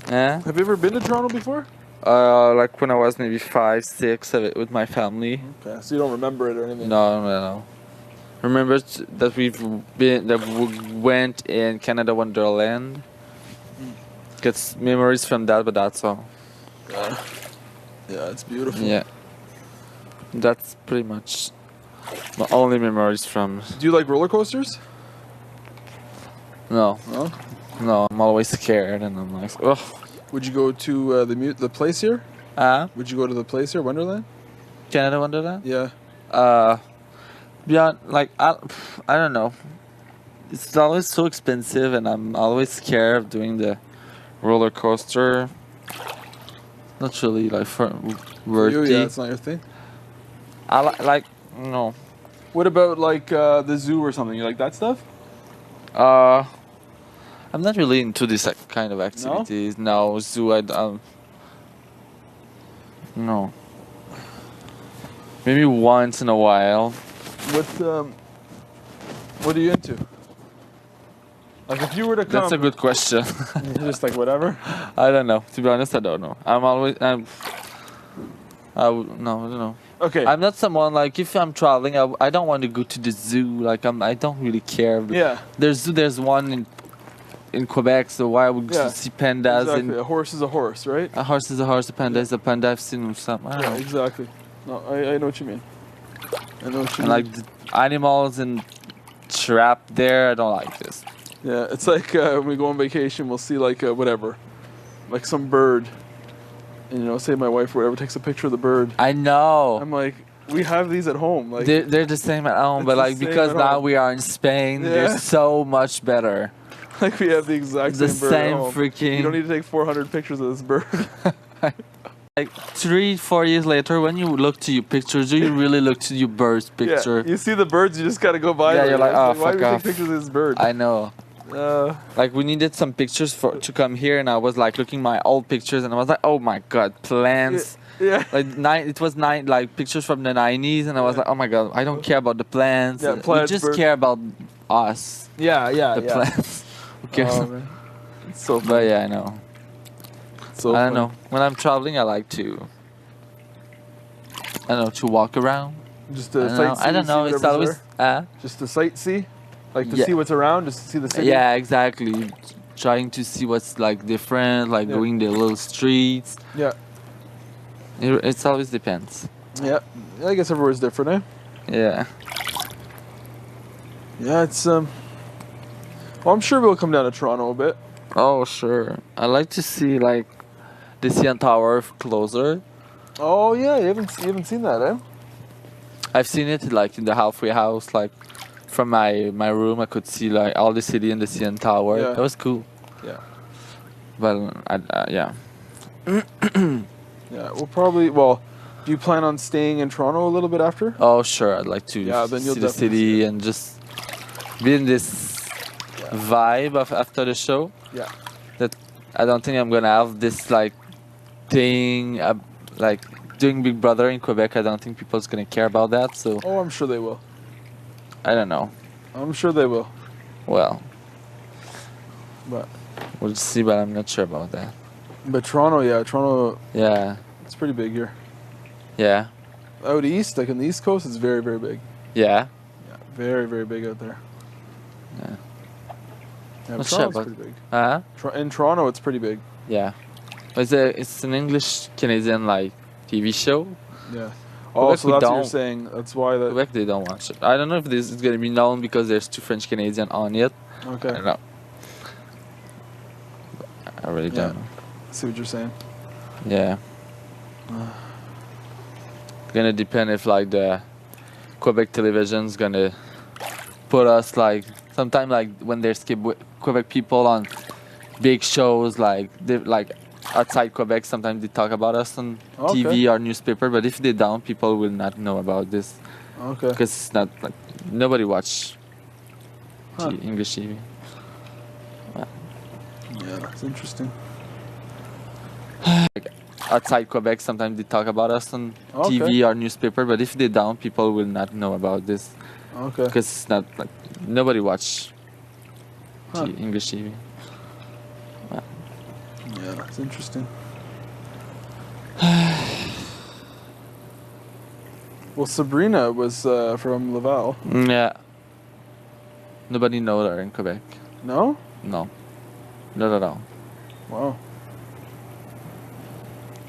Yeah. Have you ever been to Toronto before? Like when I was maybe 5, 6 with my family. Okay, so you don't remember it or anything? No. Remember that we went in Canada Wonderland. Gets memories from that, but that's all. Yeah, it's beautiful. Yeah. That's pretty much my only memories from. Do you like roller coasters? No. No? No, I'm always scared, and I'm like, ugh. Would you go to the place here? Would you go to the place here, Wonderland? Canada Wonderland? Yeah. Yeah, like I don't know. It's always so expensive, and I'm always scared of doing the roller coaster. Not really like worthy. Yeah, it's not your thing. I like no. What about like the zoo or something? You like that stuff? I'm not really into this kind of activities. No, zoo. No. Maybe once in a while. What are you into? Like if you were to come. That's a good question. You're just like whatever. I don't know. To be honest, I don't know. I don't know. Okay. I'm not someone like if I'm traveling, I don't want to go to the zoo. Like I don't really care. Yeah. There's one in Quebec, so why would you see pandas? Exactly. A horse is a horse, right? A horse is a horse. A panda is a panda. I've seen some. I don't know. Exactly. No, I know what you mean. I know what you mean. Like the animals and trapped there. I don't like this. Yeah, it's like when we go on vacation, we'll see like whatever, like some bird. And, you know, say my wife or whatever takes a picture of the bird. I know. I'm like, we have these at home. Like they're the same at home, but like because now we are in Spain, they're so much better. Like we have the exact same bird at home. Freaking. You don't need to take 400 pictures of this bird. Like 3-4 years later, when you look to your pictures, do you really look to your bird's picture? Yeah, you see the birds, you just gotta go by. Yeah, you're like, oh, why fuck do we off. take pictures of this bird? I know. Like we needed some pictures to come here, and I was like looking my old pictures, and I was like, oh my god, plants. Yeah. Like it was like pictures from the 90s, and I was like, oh my god, I don't care about the plants. Yeah, plants. We just care about us. Yeah. The plants. Who cares? Oh, man. It's so funny. But yeah, I know. So I don't know. When I'm traveling, I like to. I don't know, to walk around. Just to sightsee. I don't know. It's always just to sightsee, like to see what's around, just to see the city. Yeah, exactly. Trying to see what's like different, like going the little streets. Yeah. It always depends. Yeah, I guess everywhere's different, eh? Yeah. Yeah, it's Well, I'm sure we'll come down to Toronto a bit. Oh sure. I like to see like the CN Tower closer. Oh yeah, you haven't seen that, eh? I've seen it like in the halfway house, like from my room. I could see like all the city and the CN Tower. Yeah. That was cool. Yeah. But yeah. Yeah, we'll probably. Well, do you plan on staying in Toronto a little bit after? Oh sure, I'd like to then you'll see the city and just be in this vibe of after the show. Yeah. That I don't think I'm gonna have this like thing like doing Big Brother in Quebec. I don't think people's gonna care about that. So. Oh, I'm sure they will. I don't know. I'm sure they will. Well. But. We'll see, but I'm not sure about that. But Toronto. Yeah. It's pretty big here. Yeah. Out east, like on the East Coast, it's very, very big. Yeah. Yeah, very, very big out there. Yeah. Yeah, Toronto's pretty big. In Toronto, it's pretty big. Yeah. It's an English Canadian like TV show. Yeah. Oh, so that's what you're saying. That's why that. Quebec, they don't watch it. I don't know if this is gonna be known because there's 2 French Canadian on it. Okay. I don't know. I really don't know. I see what you're saying. Yeah. Gonna depend if like the Quebec television's gonna put us like sometime like when there's Quebec people on big shows like outside Quebec, sometimes they talk about us on TV or newspaper, but if they don't, people will not know about this. Okay. Because it's not like nobody watch English TV. Yeah, it's interesting. Like outside Quebec, sometimes they talk about us on TV or newspaper, but if they don't, people will not know about this. Okay. Because it's not like nobody watch English TV. Yeah. It's interesting. Well, Sabrina was from Laval. Yeah. Nobody knows her in Quebec. No? No. Not at all. Wow.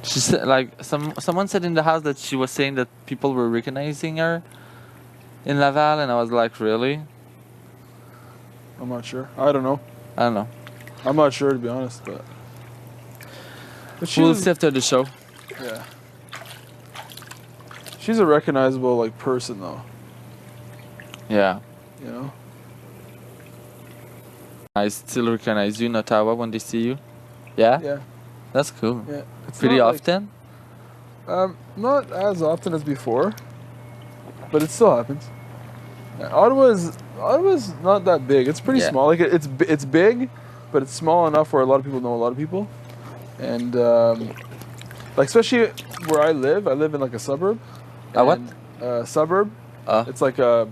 She said, like, someone said in the house that she was saying that people were recognizing her in Laval, and I was like, really? I'm not sure. I don't know. I don't know. I'm not sure, to be honest, but We'll see after the show. Yeah. She's a recognizable, like, person, though. Yeah. You know? I still recognize you in Ottawa when they see you. Yeah? Yeah. That's cool. Yeah. It's Pretty not, often? Not as often as before, but it still happens. Yeah, Ottawa's not that big. It's pretty small. Like it's big, but it's small enough where a lot of people know a lot of people, and like especially where I live in like a suburb. What? Suburb. It's like a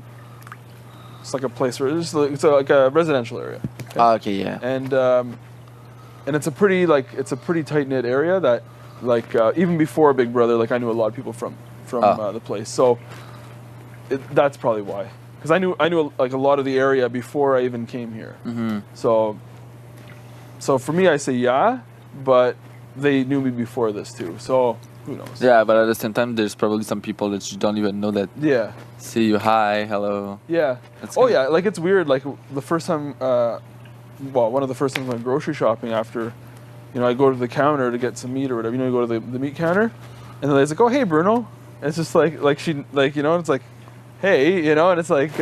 place where it's like a residential area. Okay? Okay, yeah. And it's a pretty tight knit area that like even before Big Brother, like I knew a lot of people from the place. So that's probably why. Because I knew like a lot of the area before I even came here. Mm-hmm. So for me, I say yeah, but they knew me before this too. So who knows? Yeah, but at the same time, there's probably some people that you don't even know that. Yeah. See you, hi, hello. Yeah. Yeah, like it's weird. Like the first time, one of the first times I went grocery shopping after, I go to the counter to get some meat or whatever. You go to the meat counter, and then it's like, oh hey Bruno. And it's just like she it's like, hey, and it's like.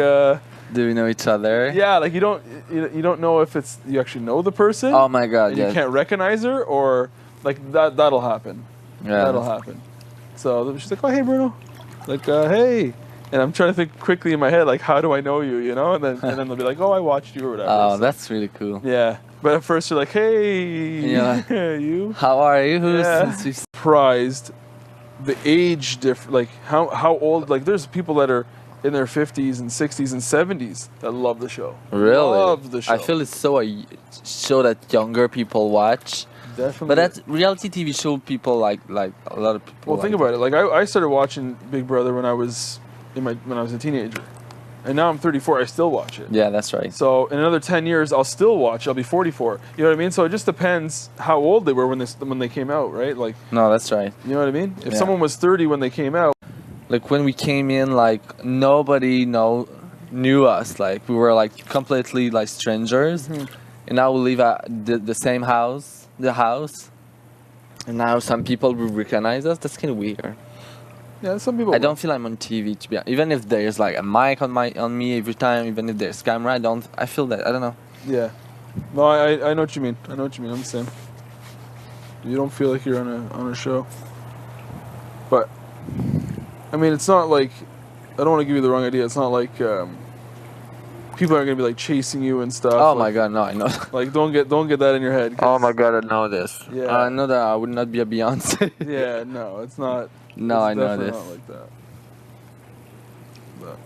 Do we know each other? Yeah, like you don't know if it's you actually know the person. Oh my god, and you can't recognize her, or like that'll happen. Yeah. That'll happen. So she's like, oh hey Bruno, like hey, and I'm trying to think quickly in my head like how do I know you, and then they'll be like, oh I watched you or whatever. Oh, so, that's really cool. Yeah, but at first you're like, hey, you. How are you? Who's surprised the age like how old, like there's people that are in their 50s and 60s and 70s that love the show. Really? Love the show. I feel it's so a show that younger people watch. Definitely. But that's reality TV show people like a lot of people. Well, think about it. Like I started watching Big Brother when I was a teenager, and now I'm 34. I still watch it. Yeah, that's right. So in another 10 years, I'll still watch. I'll be 44. You know what I mean? So it just depends how old they were when they came out, right? Like. No, that's right. You know what I mean? If someone was 30 when they came out. Like when we came in, like nobody knew us. Like we were like completely like strangers, and now we live at the same house, and now some people will recognize us. That's kind of weird. Yeah, some people. I don't feel I'm on TV to be honest. Even if there's like a mic on me every time, even if there's camera, I feel that. I don't know. Yeah, no, I know what you mean. I'm the same. You don't feel like you're on a show, but. I mean, it's not like, I don't want to give you the wrong idea. It's not like people aren't gonna be like chasing you and stuff. Oh like, my god, no, I know. Like don't get that in your head. Oh my god, I know this. Yeah. I know that I would not be a Beyonce. Yeah, no, it's not. No, it's I know definitely this. Not like that. But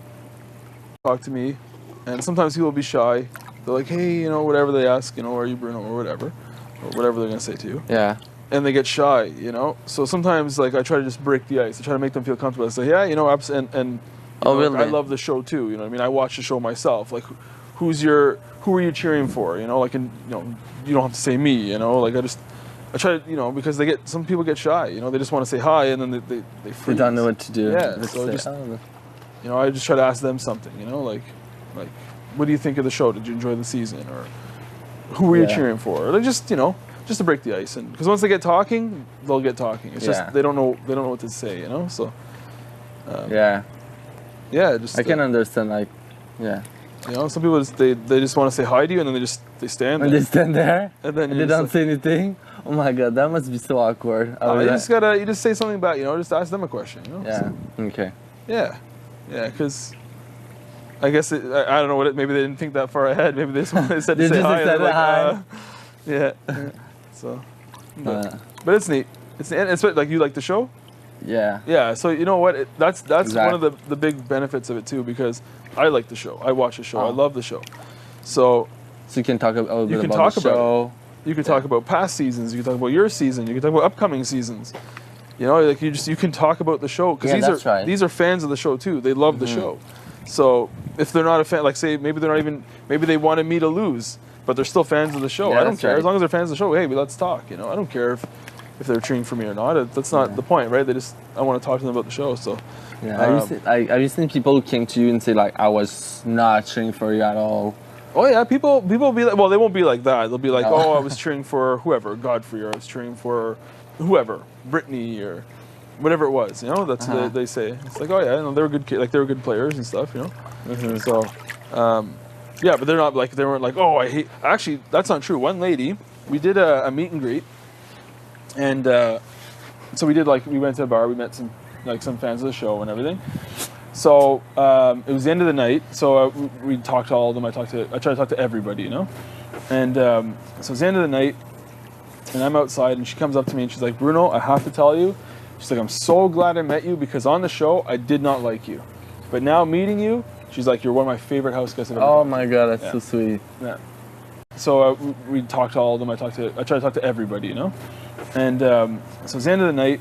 talk to me, and sometimes people will be shy. They're like, hey, whatever they ask, are you Bruno or whatever they're gonna say to you. Yeah. And they get shy, So sometimes, like, I try to just break the ice. I try to make them feel comfortable. I say, yeah, and really? I love the show too. You know what I mean? I watch the show myself. Like, who are you cheering for? Like, and you don't have to say me. Like I try to, because some people get shy. They just want to say hi, and then they freeze. They don't know what to do. Yeah. So I just try to ask them something. Like, what do you think of the show? Did you enjoy the season? Or who were you cheering for? Or just just to break the ice, and because once they get talking, they'll get talking. It's just they don't know what to say, So yeah, just I can understand. Like, yeah, some people they just want to say hi to you, and then they stand there. And they stand there, and then they don't say anything. Oh my god, that must be so awkward. You just say something back. Just ask them a question. Yeah. So, okay. Yeah, because. I guess I don't know maybe they didn't think that far ahead. Maybe they said to say hi. And hi. Yeah. So, but it's neat. It's like you like the show. Yeah. Yeah. So you know what? That's exactly. One of the big benefits of it too, because I like the show. I watch the show. I love the show. So you can talk a little bit about the show. You could talk about past seasons. You could talk about your season. You could talk about upcoming seasons. You know, like you can talk about the show because these are fans of the show too. They love the show. So if they're not a fan, like say maybe they want to meet a lose, but they're still fans of the show. Yeah, I don't care right. as long as they're fans of the show. Hey, let's talk. You know, I don't care if they're cheering for me or not. That's not the point, right? I want to talk to them about the show. So yeah, have you seen people who came to you and say like I was not cheering for you at all? Oh yeah, people be like, well, they won't be like that. They'll be like, oh, I was cheering for whoever, Godfrey, or I was cheering for whoever, Brittany, or whatever it was. You know, that's what they say. It's like, oh yeah, they were good, they were good players and stuff. You know, so yeah, but they weren't like, oh, I hate. Actually, that's not true. One lady, we did a meet and greet, and so we went to a bar, we met some fans of the show and everything. So it was the end of the night, so we talked to all of them. I tried to talk to everybody, you know. And so it's the end of the night, and I'm outside, and she comes up to me and she's like, Bruno, I have to tell you. She's like, I'm so glad I met you because on the show I did not like you, but now meeting you, she's like, you're one of my favorite house guests I've ever. Oh my God, that's so sweet. Yeah. So we talked to all of them. I tried to talk to everybody, you know. And so it's the end of the night.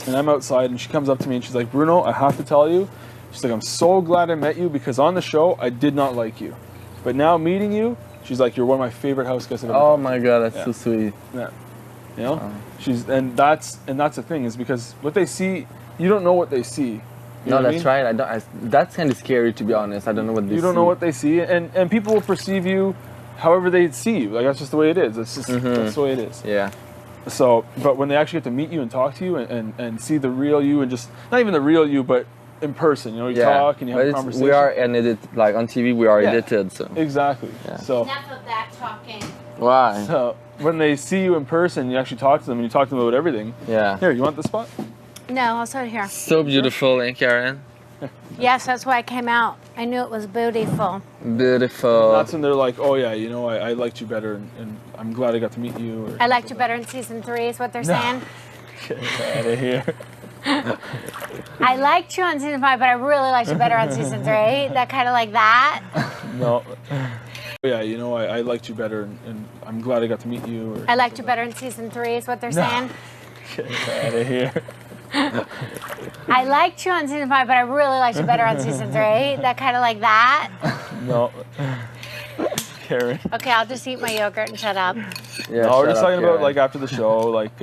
And I'm outside, and she comes up to me and she's like, Bruno, I have to tell you. She's like, I'm so glad I met you because on the show I did not like you, but now meeting you, she's like, you're one of my favorite house guests I've ever. Oh my God, that's so sweet. Yeah, you know, and that's the thing is because what they see, you don't know what they see. No, that's right. That's kind of scary, to be honest. I don't know what they see. You don't know what they see, and people will perceive you however they see you. Like that's just the way it is. It's just that's the way it is. Yeah. So, but when they actually get to meet you and talk to you and see the real you and just, not even the real you, but in person, you know, you talk and you have a conversation. We are edited, like on TV, we are edited, so. Exactly. Yeah. So, enough of that talking. Why? So, when they see you in person, you actually talk to them and you talk to them about everything. Yeah. Here, you want the spot? No, I'll sit here. So beautiful, eh, Karen? Yes, that's why I came out. I knew it was beautiful. Beautiful. That's when they're like, oh yeah, you know, I liked you better and I'm glad I got to meet you. Or I liked you better in season 3 is what they're saying. Get out of here. I liked you on season 5, but I really liked you better on season 3. That kind of like that. No. Yeah, you know, I liked you better and I'm glad I got to meet you. Or I liked you better in season 3 is what they're saying. Get out of here. I liked you on season 5, but I really liked you better on season 3. That kind of like that. No. Karen. Okay, I'll just eat my yogurt and shut up. Yeah, no, we're just talking Karen. about like after the show, like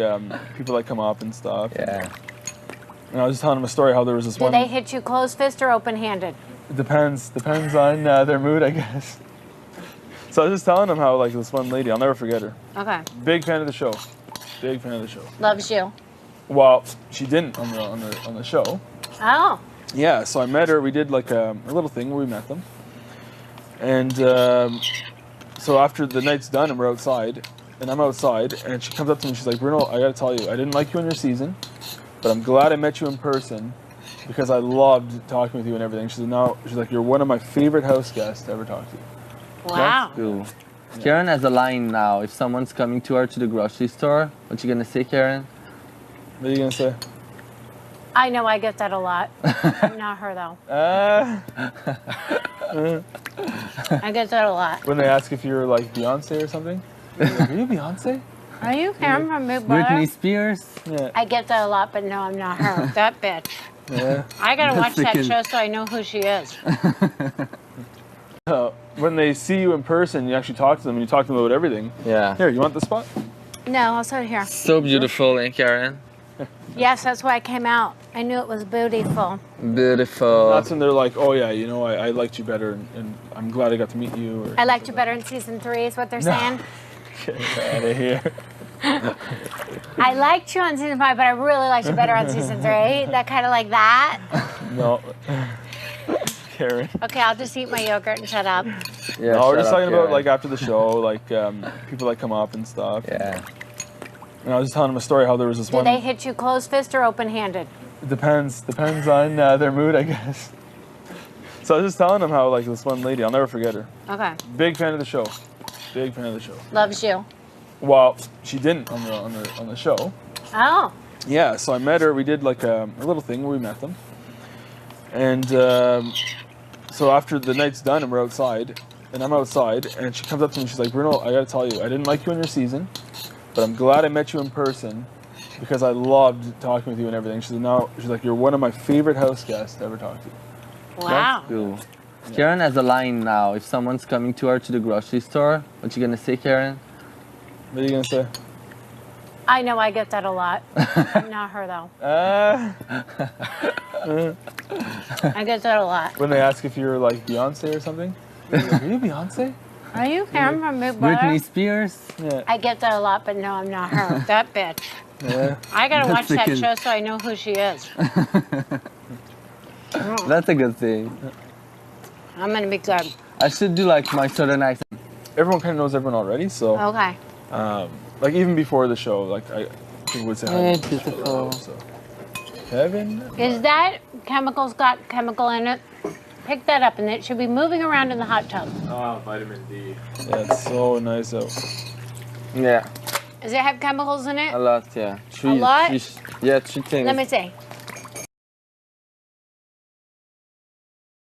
people that come up and stuff. Yeah. And I was just telling them a story how there was this Do one. they hit you closed fist or open handed? It depends on their mood, I guess. So I was just telling them how like this one lady, I'll never forget her. Okay. Big fan of the show. Big fan of the show. Loves you. Well, she didn't on the show. Oh. Yeah, so I met her. We did like a little thing where we met them. And so after the night's done and we're outside, and I'm outside, and she comes up to me and she's like, Bruno, I gotta tell you, I didn't like you in your season, but I'm glad I met you in person because I loved talking with you and everything. She's like, you're one of my favorite house guests to ever talk to. Wow. That's cool. Yeah. Karen has a line now. If someone's coming to her to the grocery store, what you gonna say, Karen? What are you gonna say? I know I get that a lot. I'm not her though. I get that a lot. When they ask if you're like Beyonce or something, you're like, are you Beyonce? Are you Karen from Big Brother? Britney Spears? Yeah. I get that a lot, but no, I'm not her. That bitch. Yeah. I gotta watch that That's show so I know who she is. When they see you in person, you actually talk to them and you talk to them about everything. Yeah. Here, you want the spot? No, I'll sit here. So beautiful, eh, Karen? Yes, that's why I came out. I knew it was beautiful. Beautiful. That's when they're like, oh yeah, you know, I liked you better and I'm glad I got to meet you. Or I liked you better in season 3 is what they're saying. Get out of here. I liked you on season 5, but I really liked you better on season 3. That kind of like that. No. Karen. Okay, I'll just eat my yogurt and shut up. Yeah, No, we're just shut up, talking about Karen. like after the show, like people that come up and stuff. Yeah. And I was just telling them a story how there was this Do one. they hit you closed fist or open handed? It depends on their mood, I guess. So I was just telling them how like this one lady, I'll never forget her. Okay. Big fan of the show. Big fan of the show. Loves you. Well, she didn't on the show. Oh. Yeah, so I met her. We did like a little thing where we met them. And so after the night's done and we're outside, and I'm outside, and she comes up to me and she's like, Bruno, I gotta tell you, I didn't like you in your season, but I'm glad I met you in person because I loved talking with you and everything. She's like, you're one of my favorite house guests to ever talk to. Wow. That's cool. Karen has a line now. If someone's coming to her to the grocery store, what you gonna say, Karen? What are you gonna say? I know I get that a lot. Not her though. I get that a lot. When they ask if you're like Beyonce or something, you're like, are you Beyonce? Are you Karen from Big Brother? Britney Spears. Yeah. I get that a lot, but no, I'm not her. That bitch. Yeah. I gotta watch That's that a show so I know who she is. That's a good thing. I'm gonna be good. I should do like my southern accent. Everyone kind of knows everyone already, so Okay. like even before the show, like I think would say hi. Hey, to beautiful. so. Kevin. Is that chemicals got chemical in it? Pick that up, and it should be moving around in the hot tub. Vitamin D. Yeah, it's so nice out. Yeah, Does it have chemicals in it? a lot. Yeah, A lot? yeah, 3 things. Let me see.